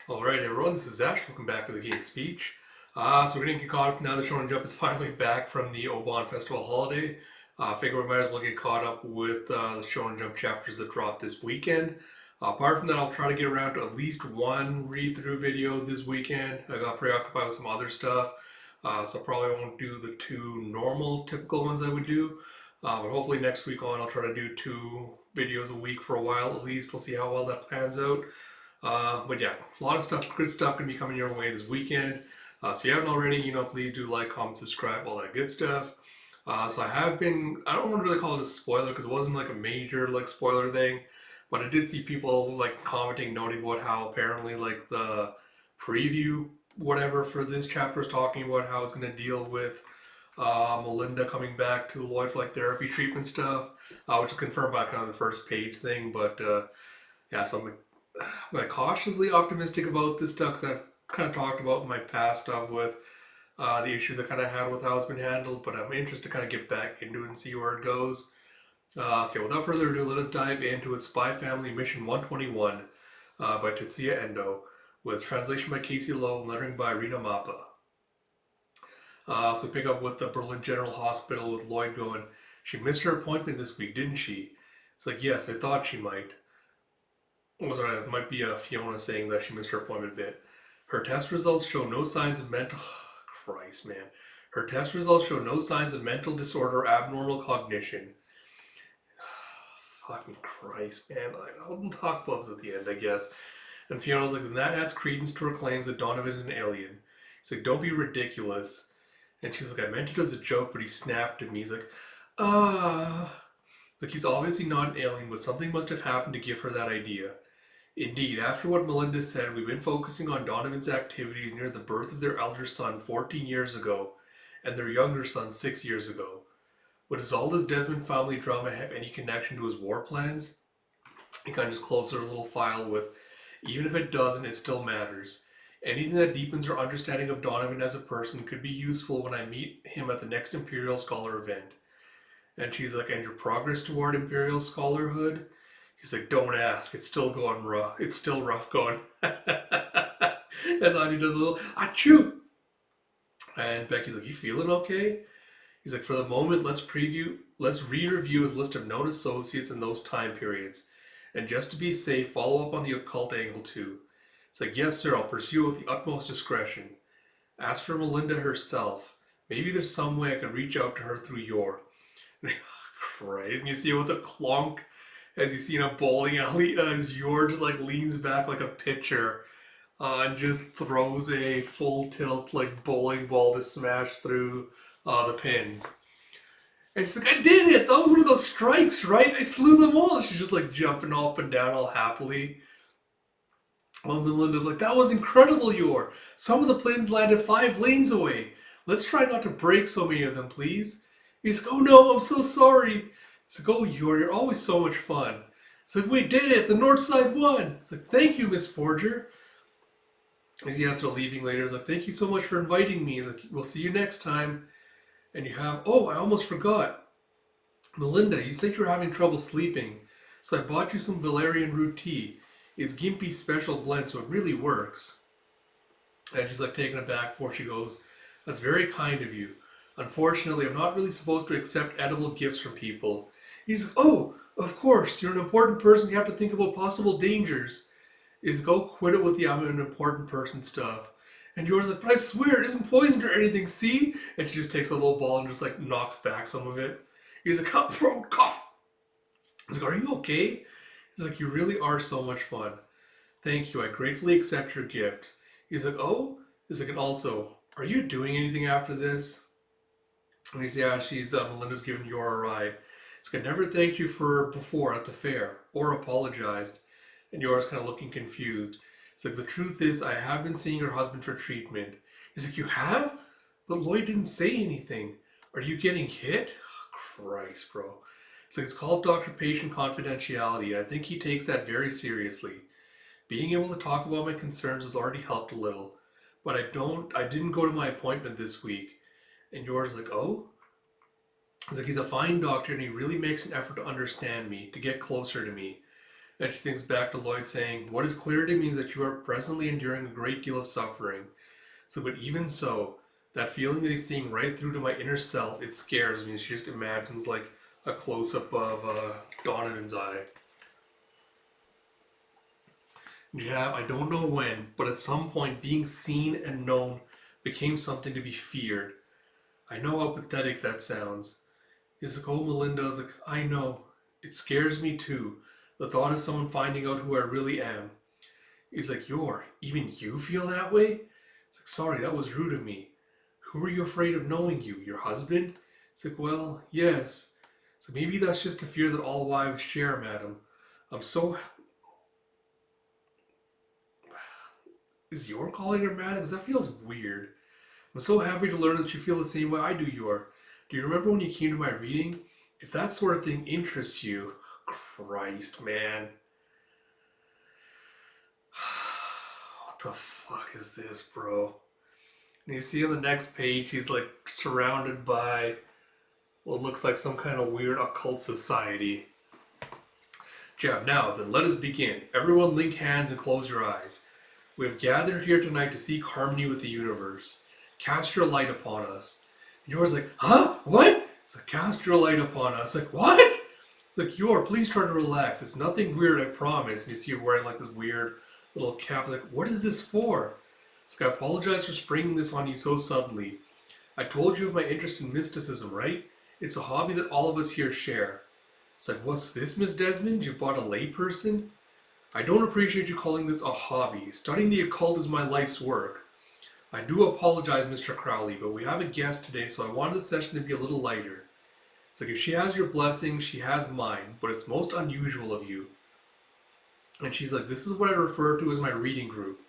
Alright everyone, this is Ash. Welcome back to the Game Speech. So we're going to get caught up now that Shonen Jump is finally back from the Oban Festival holiday. Figure we might as well get caught up with the Shonen Jump chapters that dropped this weekend. Apart from that, I'll try to get around to at least one read-through video this weekend. I got preoccupied with some other stuff, so probably won't do the two normal, typical ones I would do. But hopefully next week on, I'll try to do two videos a week for a while at least. We'll see how well that plans out. But yeah, a lot of stuff, good stuff gonna be coming your way this weekend. So if you haven't already, please do like, comment, subscribe, all that good stuff. So I don't want to really call it a spoiler because it wasn't like a major like spoiler thing, but I did see people like commenting, noting about how apparently like the preview, whatever for this chapter is talking about how it's gonna deal with Melinda coming back to Lloyd for like therapy treatment stuff, which is confirmed by kind of the first page thing. But yeah, so I'm like cautiously optimistic about this stuff because I've kind of talked about my past stuff with the issues I kind of had with how it's been handled, but I'm interested to kind of get back into it and see where it goes. So yeah, without further ado, let us dive into its Spy Family Mission 121 by Tetsuya Endo, with translation by Casey Lowe and lettering by Rina Mappa. So we pick up with the Berlin General Hospital with Lloyd going, "She missed her appointment this week, didn't she?" It's like, "Yes, I thought she might." Oh, sorry, it might be Fiona saying that she missed her appointment bit. Her test results show no signs of mental. Christ, man. Her test results show no signs of mental disorder or abnormal cognition. Fucking Christ, man. I'll talk about this at the end, I guess. And Fiona's like, then that adds credence to her claims that Donovan is an alien. He's like, don't be ridiculous. And she's like, I meant it as a joke, but he snapped at me. He's like, ah. Like, he's obviously not an alien, but something must have happened to give her that idea. Indeed, after what Melinda said, we've been focusing on Donovan's activities near the birth of their elder son 14 years ago and their younger son 6 years ago. But does all this Desmond family drama have any connection to his war plans? He kind of just closes her little file with, even if it doesn't, it still matters. Anything that deepens our understanding of Donovan as a person could be useful when I meet him at the next Imperial Scholar event. And she's like, and your progress toward Imperial Scholarhood? He's like, don't ask. It's still going rough. It's still rough going. As Anya does a little achoo. And Becky's like, you feeling okay? He's like, for the moment, let's re-review his list of known associates in those time periods. And just to be safe, follow up on the occult angle too. It's like, yes, sir, I'll pursue it with the utmost discretion. Ask for Melinda herself. Maybe there's some way I could reach out to her through your. Christ. And you see it with a clunk as you see in a bowling alley as Yor just like leans back like a pitcher and just throws a full tilt like bowling ball to smash through the pins. And she's like, I did it! That was one of those strikes, right? I slew them all. She's just like jumping up and down all happily. Well, Melinda's like, that was incredible, Yor. Some of the planes landed 5 lanes away. Let's try not to break so many of them, please. He's like, oh no, I'm so sorry. He's like, oh, you're always so much fun. It's like, we did it, the North Side won. It's like, thank you, Miss Forger. As he after leaving later, he's like, thank you so much for inviting me. He's like, we'll see you next time. And you have, oh, I almost forgot. Melinda, you said you were having trouble sleeping. So I bought you some valerian root tea. It's Gimpy's special blend, so it really works. And she's like taken aback before she goes, that's very kind of you. Unfortunately, I'm not really supposed to accept edible gifts from people. He's like, oh, of course, you're an important person. You have to think about possible dangers. He's like, go quit it with the I'm an important person stuff. And Yor's like, but I swear it isn't poisoned or anything, see? And she just takes a little ball and just like knocks back some of it. He's like, cutthroat cough. He's like, are you okay? He's like, you really are so much fun. Thank you. I gratefully accept your gift. He's like, oh? He's like, and also, are you doing anything after this? And he's, yeah, Melinda's giving you a ride. It's like, I never thanked you for before at the fair, or apologized. And Yora's kind of looking confused. It's like, the truth is, I have been seeing your husband for treatment. He's like, you have? But Lloyd didn't say anything. Are you getting hit? Oh, Christ, bro. It's like, it's called doctor-patient confidentiality, and I think he takes that very seriously. Being able to talk about my concerns has already helped a little. But I didn't go to my appointment this week. And Yor's like, oh? He's like, he's a fine doctor and he really makes an effort to understand me, to get closer to me. And she thinks back to Lloyd saying, "What is clear to me is that you are presently enduring a great deal of suffering. So, but even so, that feeling that he's seeing right through to my inner self, it scares me." She just imagines like a close up of Donovan's eye. Yeah, I don't know when, but at some point, being seen and known became something to be feared. I know how pathetic that sounds. He's like, "Oh, Melinda." I was like, "I know. It scares me too. The thought of someone finding out who I really am." He's like, even you feel that way?" It's like, "Sorry, that was rude of me. Who are you afraid of knowing you? Your husband?" It's like, "Well, yes." So maybe that's just a fear that all wives share, madam. I'm so. Is your calling her madam? Because that feels weird. "I'm so happy to learn that you feel the same way I do, Yor. Do you remember when you came to my reading? If that sort of thing interests you." Christ, man. What the fuck is this, bro? And you see on the next page, he's like surrounded by what looks like some kind of weird occult society. "Jeff, now then, let us begin. Everyone link hands and close your eyes. We have gathered here tonight to seek harmony with the universe. Cast your light upon us." And Yor's like, "Huh? What?" It's like, "Cast your light upon us." Like, "What?" It's like, "Yor, please try to relax. It's nothing weird, I promise." And you see her wearing like this weird little cap. It's like, "What is this for?" It's like, "I apologize for springing this on you so suddenly. I told you of my interest in mysticism, right? It's a hobby that all of us here share." It's like, "What's this, Miss Desmond? You bought a layperson?" "I don't appreciate you calling this a hobby. Studying the occult is my life's work." "I do apologize, Mr. Crowley, but we have a guest today, so I wanted the session to be a little lighter." It's like, "If she has your blessing, she has mine, but it's most unusual of you." And she's like, "This is what I refer to as my reading group.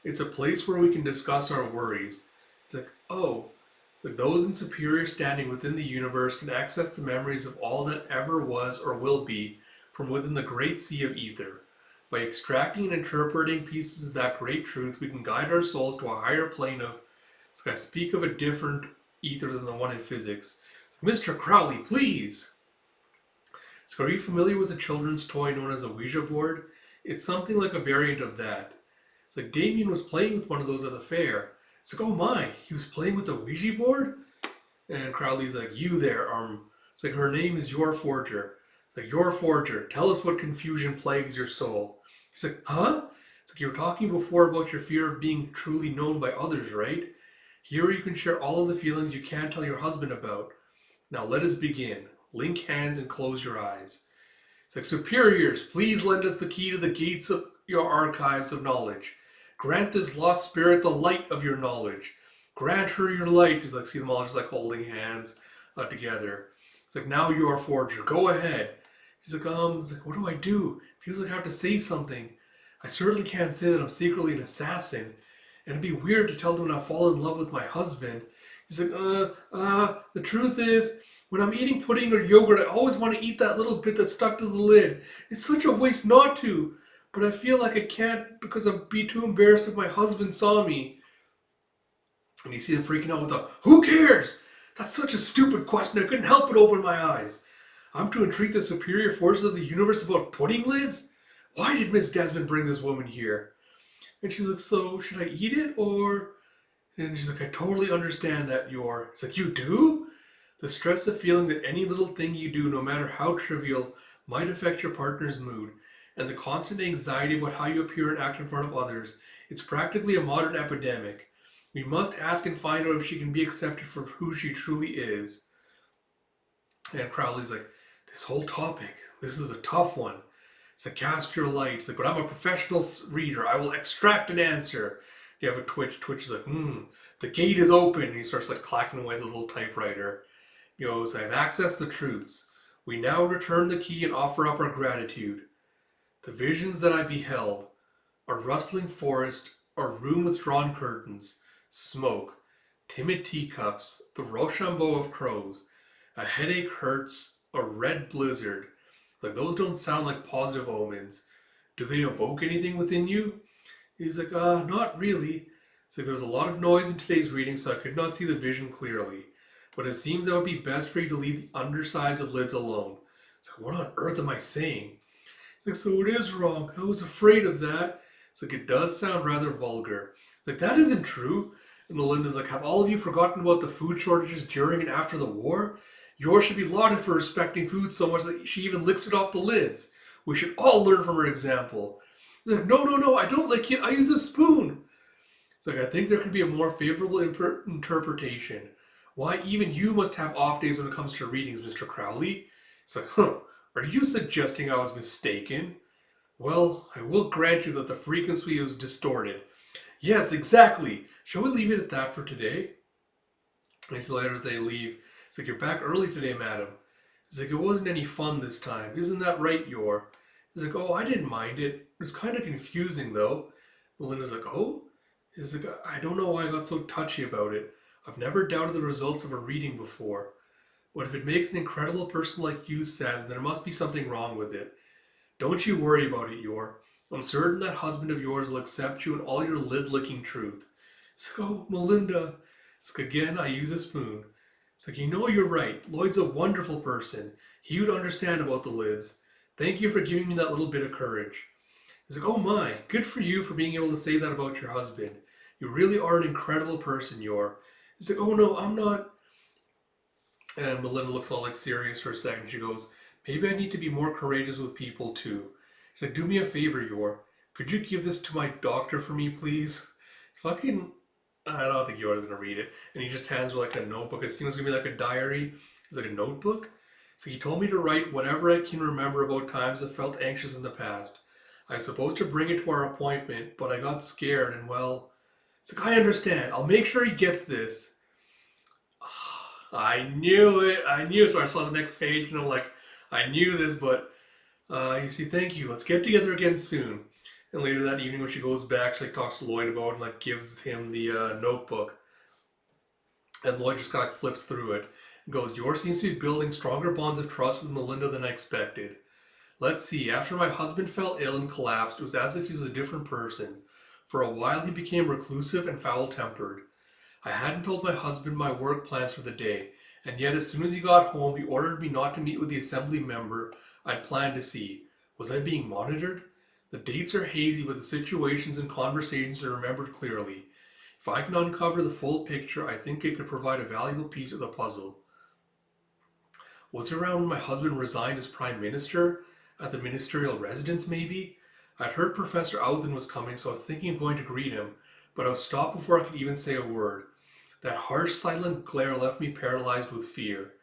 It's a place where we can discuss our worries." It's like, "Oh." It's like, "Those in superior standing within the universe can access the memories of all that ever was or will be from within the great sea of ether. By extracting and interpreting pieces of that great truth, we can guide our souls to a higher plane of," it's like, "I speak of a different ether than the one in physics." It's like, "Mr. Crowley, please." It's like, "Are you familiar with the children's toy known as a Ouija board? It's something like a variant of that." It's like, "Damien was playing with one of those at the fair." It's like, "Oh my, he was playing with a Ouija board?" And Crowley's like, "You there, It's like, "Her name is Yor Forger." It's like, "Yor Forger, tell us what confusion plagues your soul." He's like, "Huh?" It's like, "You were talking before about your fear of being truly known by others, right? Here you can share all of the feelings you can't tell your husband about. Now let us begin. Link hands and close your eyes." It's like, "Superiors, please lend us the key to the gates of your archives of knowledge. Grant this lost spirit the light of your knowledge. Grant her your light." He's like, see them all just like holding hands together. It's like, "Now you are Forger. Go ahead." He's like, it's like, "What do I do? Feels like I have to say something. I certainly can't say that I'm secretly an assassin. And it'd be weird to tell them when I fall in love with my husband." He's like, "The truth is, when I'm eating pudding or yogurt, I always want to eat that little bit that's stuck to the lid. It's such a waste not to. But I feel like I can't because I'd be too embarrassed if my husband saw me." And you see them freaking out with the, "Who cares? That's such a stupid question. I couldn't help but open my eyes. I'm to entreat the superior forces of the universe about pudding lids? Why did Miss Desmond bring this woman here?" And she's like, "So, should I eat it or..." And she's like, "I totally understand that, Yor." It's like, "You do?" The stress of feeling that any little thing you do, no matter how trivial, might affect your partner's mood, and the constant anxiety about how you appear and act in front of others, it's practically a modern epidemic. We must ask and find out if she can be accepted for who she truly is." And Crowley's like, "This whole topic, this is a tough one. It's like, cast your light." It's like, "But I'm a professional reader. I will extract an answer." You have a Twitch. Twitch is like, "The gate is open." And he starts like clacking away with his little typewriter. He goes, "I've accessed the truths. We now return the key and offer up our gratitude. The visions that I beheld, a rustling forest, a room with drawn curtains, smoke, timid teacups, the Rochambeau of crows, a headache hurts, a red blizzard. Like, those don't sound like positive omens. Do they evoke anything within you?" He's like, "Not really." It's like, "There was a lot of noise in today's reading, so I could not see the vision clearly. But it seems that it would be best for you to leave the undersides of lids alone." It's like, "What on earth am I saying?" It's like, so it is wrong. I was afraid of that. It's like, it does sound rather vulgar. It's like, that isn't true. And Melinda's like, have all of you forgotten about the food shortages during and after the war? Yours should be lauded for respecting food so much that she even licks it off the lids. We should all learn from her example. He's like, no, no, no, I don't lick it. I use a spoon. It's like, I think there could be a more favorable interpretation. Why, even you must have off days when it comes to readings, Mr. Crowley. It's like, huh, are you suggesting I was mistaken? Well, I will grant you that the frequency is distorted. Yes, exactly. Shall we leave it at that for today? And so later as they leave, it's like, you're back early today, madam. It's like, it wasn't any fun this time. Isn't that right, Yor? He's like, oh, I didn't mind it. It was kind of confusing, though. Melinda's like, oh? He's like, I don't know why I got so touchy about it. I've never doubted the results of a reading before. But if it makes an incredible person like you sad, then there must be something wrong with it. Don't you worry about it, Yor. I'm certain that husband of yours will accept you in all your lid-licking truth. It's like, oh, Melinda. It's like, again, I use a spoon. It's like, you know you're right. Lloyd's a wonderful person. He would understand about the lids. Thank you for giving me that little bit of courage. He's like, oh my, good for you for being able to say that about your husband. You really are an incredible person, Yor. He's like, oh no, I'm not. And Melinda looks all like serious for a second. She goes, maybe I need to be more courageous with people too. She's like, do me a favor, Yor. Could you give this to my doctor for me, please? Fucking, I don't think Yor's gonna read it. And he just hands her like a notebook. It seems gonna be like a diary. It's like a notebook. So he told me to write whatever I can remember about times I felt anxious in the past. I was supposed to bring it to our appointment, but I got scared and well, it's like, I understand. I'll make sure he gets this. I knew it. I knew it. So I saw the next page and I'm like, I knew this, but you see, thank you. Let's get together again soon. And later that evening, when she goes back, she like talks to Lloyd about it and like gives him the notebook. And Lloyd just kind of like flips through it and goes, yours seems to be building stronger bonds of trust with Melinda than I expected. Let's see, after my husband fell ill and collapsed, it was as if he was a different person. For a while, he became reclusive and foul tempered. I hadn't told my husband my work plans for the day, and yet as soon as he got home, he ordered me not to meet with the assembly member I'd planned to see. Was I being monitored? The dates are hazy, but the situations and conversations are remembered clearly. If I can uncover the full picture, I think it could provide a valuable piece of the puzzle. Was it around when my husband resigned as Prime Minister? At the ministerial residence, maybe? I'd heard Professor Outland was coming, so I was thinking of going to greet him, but I was stopped before I could even say a word. That harsh, silent glare left me paralyzed with fear.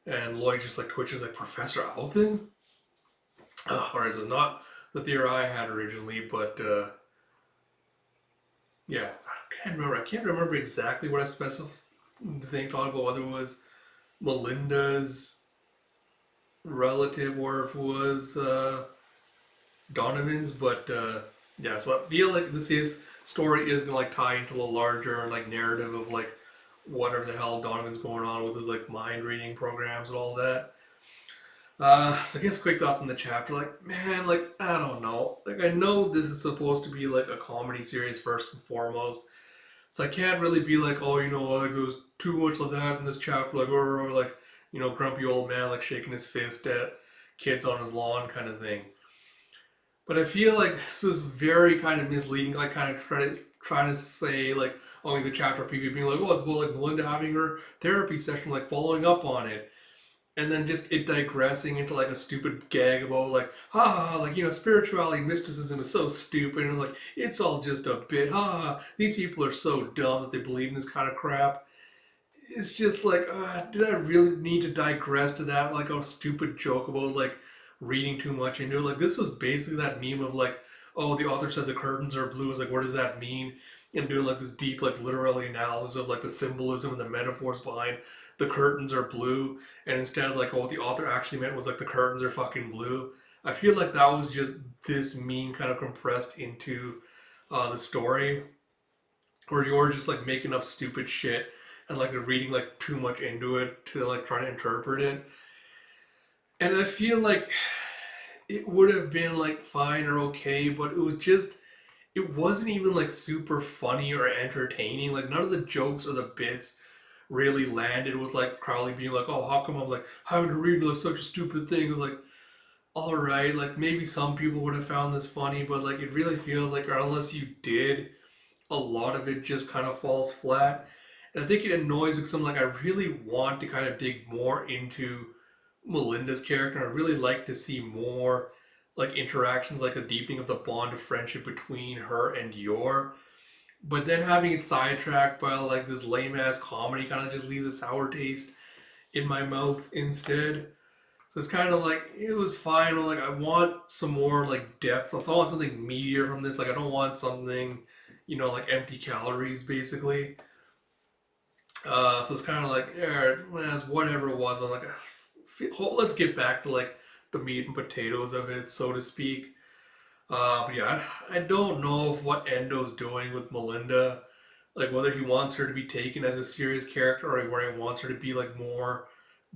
And Lloyd just like twitches like, Professor Alton? Or is it not the theory I had originally, but yeah, I can't remember. I can't remember exactly what I specified talking about whether it was Melinda's relative or if it was Donovan's, but yeah, so I feel like this story is gonna like tie into a larger like narrative of like whatever the hell Donovan's going on with his like mind reading programs and all that. So I guess quick thoughts on the chapter. Like, man, like I don't know. Like I know this is supposed to be like a comedy series first and foremost, so I can't really be like, oh, you know, like there was too much of that in this chapter, like or like you know, grumpy old man like shaking his fist at kids on his lawn kind of thing. But I feel like this was very kind of misleading, like kind of trying to say like only the chapter preview being like, oh, it's about like Melinda having her therapy session, like following up on it, and then just it digressing into like a stupid gag about like, like you know, spirituality, mysticism is so stupid, and it was like it's all just a bit, these people are so dumb that they believe in this kind of crap. It's just like, did I really need to digress to that? Like a stupid joke about like reading too much into it. Like this was basically that meme of like, oh, the author said the curtains are blue. It's like, what does that mean? And doing like this deep, like literally analysis of like the symbolism and the metaphors behind the curtains are blue. And instead of like, oh, what the author actually meant was like the curtains are fucking blue. I feel like that was just this meme kind of compressed into the story, where you're just like making up stupid shit and like they're reading like too much into it to like try to interpret it. And I feel like it would have been like fine or okay, but it was just it wasn't even like super funny or entertaining. Like none of the jokes or the bits really landed with like Crowley being like, "Oh, how come I'm like having to read like such a stupid thing?" It was like, all right. Like maybe some people would have found this funny, but like it really feels like, or unless you did, a lot of it just kind of falls flat. And I think it annoys me because I'm like, I really want to kind of dig more into Melinda's character. I really like to see more like interactions, like a deepening of the bond of friendship between her and Yor. But then having it sidetracked by like this lame ass comedy kind of just leaves a sour taste in my mouth instead. So it's kind of like it was fine, but like I want some more like depth. I want something meatier from this. Like I don't want something, like empty calories basically. So it's kind of like, yeah, well, it's whatever it was. But like, let's get back to like the meat and potatoes of it, so to speak. But yeah, I don't know if what Endo's doing with Melinda, like whether he wants her to be taken as a serious character or whether he wants her to be like more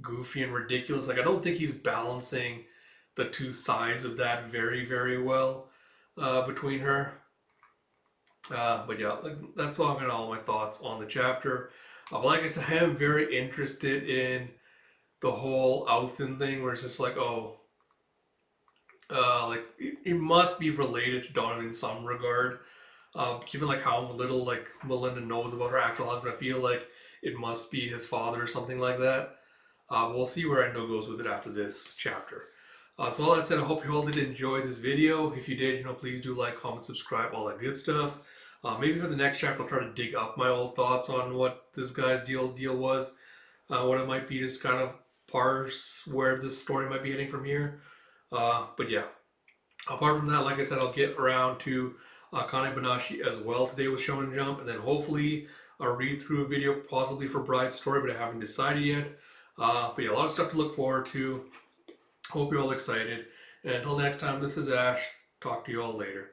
goofy and ridiculous. Like I don't think he's balancing the two sides of that very, very well between her. But yeah, like, that's all kind of all my thoughts on the chapter. But like I said, I am very interested in the whole Outhen thing, where it's just like, oh, like it must be related to Donovan in some regard. Given like how little like Melinda knows about her actual husband, I feel like it must be his father or something like that. We'll see where Endo goes with it after this chapter. So all that said, I hope you all did enjoy this video. If you did, please do like, comment, subscribe, all that good stuff. Maybe for the next chapter, I'll try to dig up my old thoughts on what this guy's deal was, what it might be, just kind of parse where this story might be heading from here. But yeah, apart from that, like I said, I'll get around to Kane Banashi as well today with Shonen Jump, and then hopefully a read through video possibly for Bride's story, but I haven't decided yet. But yeah, a lot of stuff to look forward to. Hope you're all excited. And until next time, this is Ash. Talk to you all later.